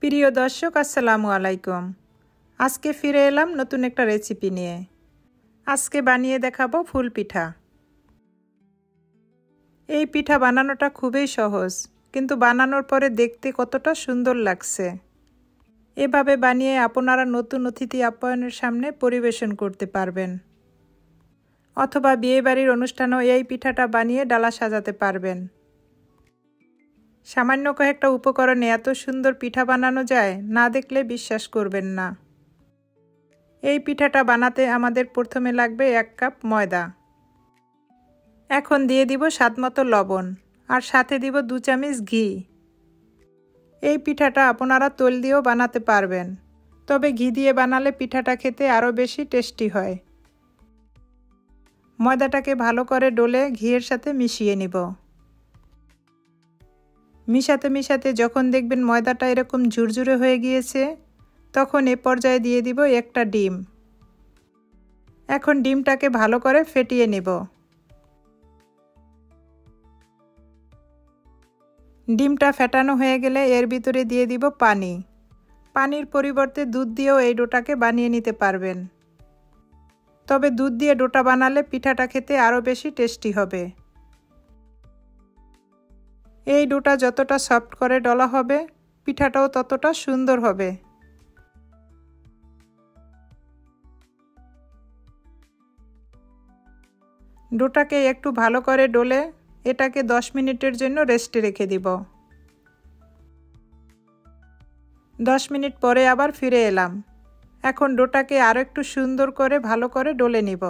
প্রিয় দর্শক আসসালামু আলাইকুম। আজকে ফিরে এলাম নতুন একটা রেসিপি নিয়ে। আজকে বানিয়ে দেখাবো ফুল পিঠা। এই পিঠা বানানোটা খুবই সহজ, কিন্তু বানানোর পরে দেখতে কতটা সুন্দর লাগছে। এভাবে বানিয়ে আপনারা নতুন অতিথি আপ্যায়নের সামনে পরিবেশন করতে পারবেন, অথবা বিয়েবাড়ির অনুষ্ঠানেও এই পিঠাটা বানিয়ে ডালা সাজাতে পারবেন। সামান্য কয়েকটা উপকরণে এত সুন্দর পিঠা বানানো যায়, না দেখলে বিশ্বাস করবেন না। এই পিঠাটা বানাতে আমাদের প্রথমে লাগবে 1 কাপ ময়দা। এখন দিয়ে দিব স্বাদমতো লবণ, আর সাথে দিব 2 চামচ ঘি। এই পিঠাটা আপনারা তেল দিয়েও বানাতে পারবেন, তবে ঘি দিয়ে বানালে পিঠাটা খেতে আরও বেশি টেস্টি হয়। ময়দাটাকে ভালো করে ডলে ঘিয়ের সাথে মিশিয়ে নিব। মিশাতে মিশাতে যখন দেখবেন ময়দাটা এরকম ঝুরঝুরে হয়ে গিয়েছে, তখন এ পর্যায়ে দিয়ে দিব একটা ডিম। এখন ডিমটাকে ভালো করে ফেটিয়ে নেব। ডিমটা ফেটানো হয়ে গেলে এর ভিতরে দিয়ে দিব পানি। পানির পরিবর্তে দুধ দিয়েও এই ডোটাকে বানিয়ে নিতে পারবেন, তবে দুধ দিয়ে ডোটা বানালে পিঠাটা খেতে আরও বেশি টেস্টি হবে। এই ডোটা যতটা সফট করে ডলা হবে, পিঠাটাও ততটা সুন্দর হবে। ডোটাকে একটু ভালো করে ডলে এটাকে 10 মিনিটের জন্য রেস্টে রেখে দিব। 10 মিনিট পরে আবার ফিরে এলাম। এখন ডোটাকে আরও একটু সুন্দর করে ভালো করে ডলে নিব।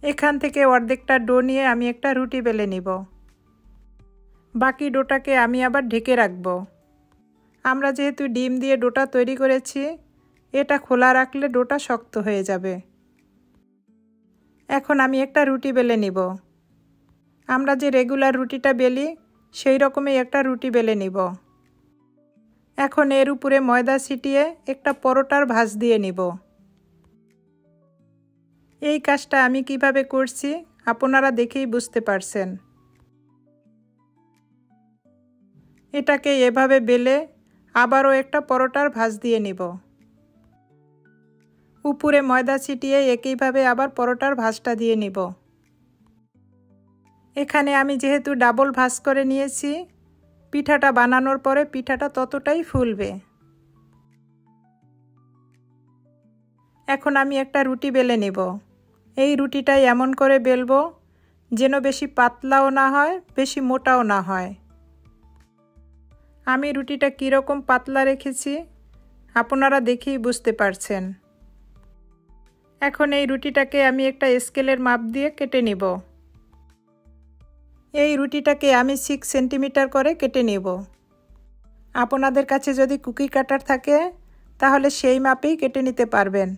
এখান থেকে অর্ধেকটা ডো নিয়ে আমি একটা রুটি বেলে নিব। বাকি ডোটাকে আমি আবার ঢেকে রাখব। আমরা যেহেতু ডিম দিয়ে ডোটা তৈরি করেছি, এটা খোলা রাখলে ডোটা শক্ত হয়ে যাবে। এখন আমি একটা রুটি বেলে নিব। আমরা যে রেগুলার রুটিটা বেলি, সেই রকমই একটা রুটি বেলে নিব। এখন এর উপরে ময়দা ছিটিয়ে একটা পরোটার ভাঁজ দিয়ে নিব। এই কাজটা আমি কিভাবে করছি আপনারা দেখেই বুঝতে পারছেন। এটাকে এভাবে বেলে আবারও একটা পরোটার ভাঁজ দিয়ে নিব। উপরে ময়দা ছিটিয়ে একইভাবে আবার পরোটার ভাঁজটা দিয়ে নিব। এখানে আমি যেহেতু ডাবল ভাঁজ করে নিয়েছি, পিঠাটা বানানোর পরে পিঠাটা ততটাই ফুলবে। এখন আমি একটা রুটি বেলে নেব। এই রুটিটাই এমন করে বেলবো যেন বেশি পাতলাও না হয়, বেশি মোটাও না হয়। আমি রুটিটা কীরকম পাতলা রেখেছি আপনারা দেখেই বুঝতে পারছেন। এখন এই রুটিটাকে আমি একটা স্কেলের মাপ দিয়ে কেটে নেব। এই রুটিটাকে আমি 6 সেন্টিমিটার করে কেটে নেব। আপনাদের কাছে যদি কুকি কাটার থাকে তাহলে সেই মাপেই কেটে নিতে পারবেন।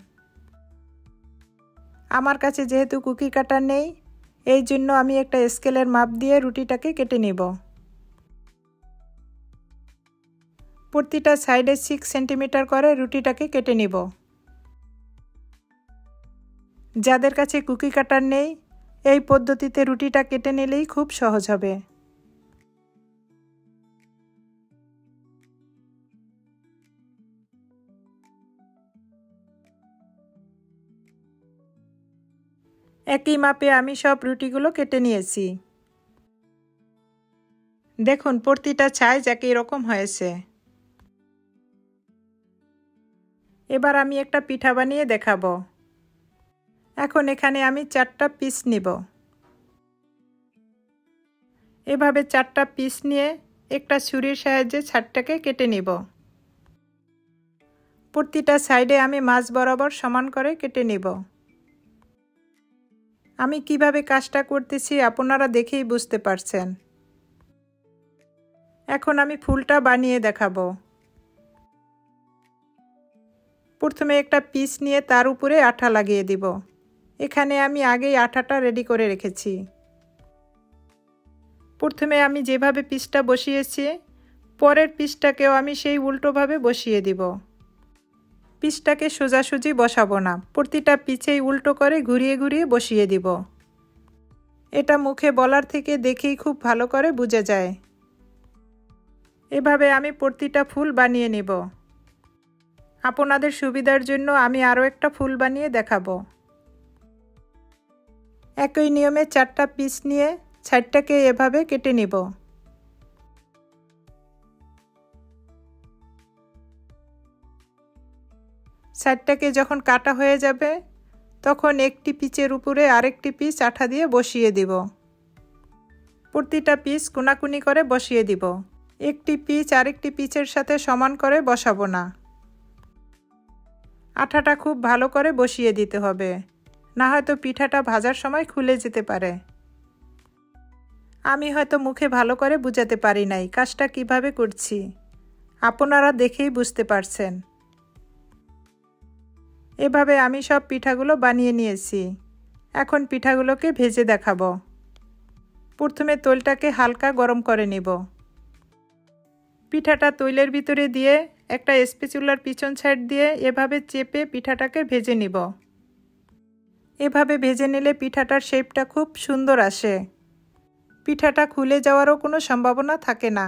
আমার কাছে যেহেতু কুকি কাটার নেই, এই জন্য আমি একটা স্কেলের মাপ দিয়ে রুটিটাকে কেটে নেব। প্রতিটা সাইডে 6 সেন্টিমিটার করে রুটিটাকে কেটে নেব। যাদের কাছে কুকি কাটার নেই, এই পদ্ধতিতে রুটিটা কেটে নিলেই খুব সহজ হবে। একই মাপে আমি সব রুটিগুলো কেটে নিয়েছি। দেখুন প্রতিটা সাইজ একই রকম হয়েছে। এবার আমি একটা পিঠা বানিয়ে দেখাবো। এখন এখানে আমি 4টা পিস নিব। এভাবে 4টা পিস নিয়ে একটা ছুরির সাহায্যে ছাড়টাকে কেটে নিব। প্রতিটা সাইডে আমি মাঝ বরাবর সমান করে কেটে নিব। আমি কিভাবে কাজটা করতেছি আপনারা দেখেই বুঝতে পারছেন। এখন আমি ফুলটা বানিয়ে দেখাবো। প্রথমে একটা পিস নিয়ে তার উপরে আঠা লাগিয়ে দিব। এখানে আমি আগেই আঠাটা রেডি করে রেখেছি। প্রথমে আমি যেভাবে পিসটা বসিয়েছি, পরের পিসটাকেও আমি সেই উল্টোভাবে বসিয়ে দিব। পিসটাকে সোজাসুজি বসাবো না, প্রতিটা পিছেই উল্টো করে ঘুরিয়ে ঘুরিয়ে বসিয়ে দিব। এটা মুখে বলার থেকে দেখেই খুব ভালো করে বোঝা যায়। এভাবে আমি প্রতিটা ফুল বানিয়ে নিব। আপনাদের সুবিধার জন্য আমি আরও একটা ফুল বানিয়ে দেখাবো। একই নিয়মে 4টা পিস নিয়ে সাইডটাকে এভাবে কেটে নিব। সাইডটাকে যখন কাটা হয়ে যাবে তখন একটি পিচের উপরে আরেকটি পিস আঠা দিয়ে বসিয়ে দিব। প্রতিটা পিস কোনাকুনি করে বসিয়ে দিব। একটি পিচ আরেকটি পিচের সাথে সমান করে বসাবো না। আঠাটা খুব ভালো করে বসিয়ে দিতে হবে, না হয়তো পিঠাটা ভাজার সময় খুলে যেতে পারে। আমি হয়তো মুখে ভালো করে বুঝাতে পারি নাই কাজটা কিভাবে করছি, আপনারা দেখেই বুঝতে পারছেন। এভাবে আমি সব পিঠাগুলো বানিয়ে নিয়েছি। এখন পিঠাগুলোকে ভেজে দেখাবো। প্রথমে তৈলটাকে হালকা গরম করে নিব। পিঠাটা তৈলের ভিতরে দিয়ে একটা স্প্যাচুলার পিছন সাইড দিয়ে এভাবে চেপে পিঠাটাকে ভেজে নিব। এভাবে ভেজে নিলে পিঠাটার শেপটা খুব সুন্দর আসে। পিঠাটা খুলে যাওয়ারও কোনো সম্ভাবনা থাকে না।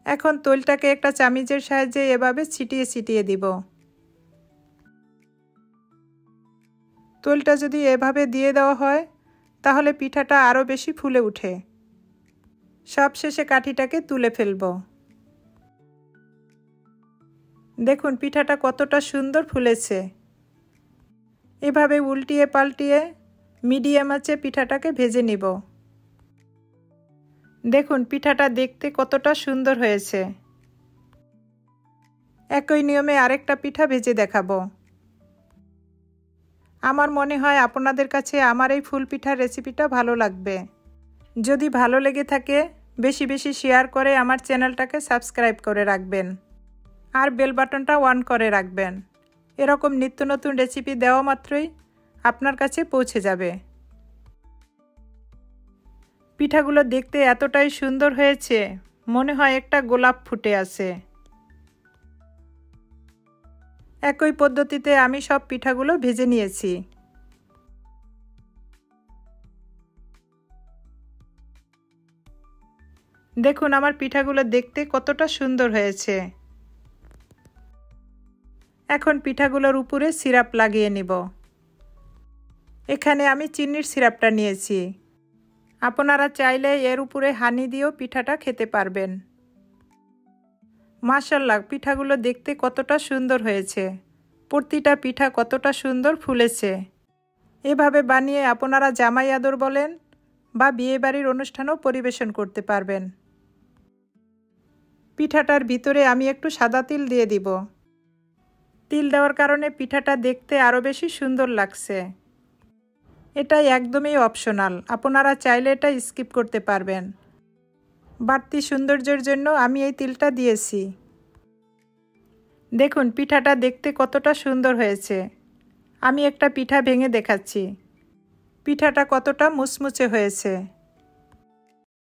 এখন তৈলটাকে একটা চামিচের সাহায্যে এভাবে ছিটিয়ে ছিটিয়ে দিব। তৈলটা যদি এভাবে দিয়ে দেওয়া হয় তাহলে পিঠাটা আরও বেশি ফুলে ওঠে। সবশেষে কাঠিটাকে তুলে ফেলব। দেখুন পিঠাটা কতটা সুন্দর ফুলেছে। এভাবে উল্টিয়ে পাল্টিয়ে মিডিয়াম আঁচে পিঠাটাকে ভেজে নিব। দেখুন পিঠাটা দেখতে কতটা সুন্দর হয়েছে। একই নিয়মে আরেকটা পিঠা ভেজে দেখাবো। আমার মনে হয় আপনাদের কাছে আমার এই ফুল পিঠার রেসিপিটা ভালো লাগবে। যদি ভালো লেগে থাকে বেশি বেশি শেয়ার করে আমার চ্যানেলটাকে সাবস্ক্রাইব করে রাখবেন আর বেল বাটনটা অন করে রাখবেন। এরকম নিত্য নতুন রেসিপি দেওয়া মাত্রই আপনার কাছে পৌঁছে যাবে। পিঠাগুলো দেখতে এতটাই সুন্দর হয়েছে, মনে হয় একটা গোলাপ ফুটে আছে। একই পদ্ধতিতে আমি সব পিঠাগুলো ভেজে নিয়েছি। দেখুন আমার পিঠাগুলো দেখতে কতটা সুন্দর হয়েছে। এখন পিঠাগুলোর উপরে সিরাপ লাগিয়ে নিব। এখানে আমি চিনির সিরাপটা নিয়েছি। আপনারা চাইলে এর উপরে হানি দিয়েও পিঠাটা খেতে পারবেন। মাশাআল্লাহ, পিঠাগুলো দেখতে কতটা সুন্দর হয়েছে। প্রতিটা পিঠা কতটা সুন্দর ফুলেছে। এভাবে বানিয়ে আপনারা জামাই আদর বলেন বা বিয়েবাড়ির অনুষ্ঠানেও পরিবেশন করতে পারবেন। পিঠাটার ভিতরে আমি একটু সাদা তিল দিয়ে দিব। তিল দেওয়ার কারণে পিঠাটা দেখতে আরও বেশি সুন্দর লাগছে। এটা একদমই অপশনাল, আপনারা চাইলে এটা স্কিপ করতে পারবেন। বাড়তি সৌন্দর্যের জন্য আমি এই তিলটা দিয়েছি। দেখুন পিঠাটা দেখতে কতটা সুন্দর হয়েছে। আমি একটা পিঠা ভেঙে দেখাচ্ছি। পিঠাটা কতটা মুচমুচে হয়েছে।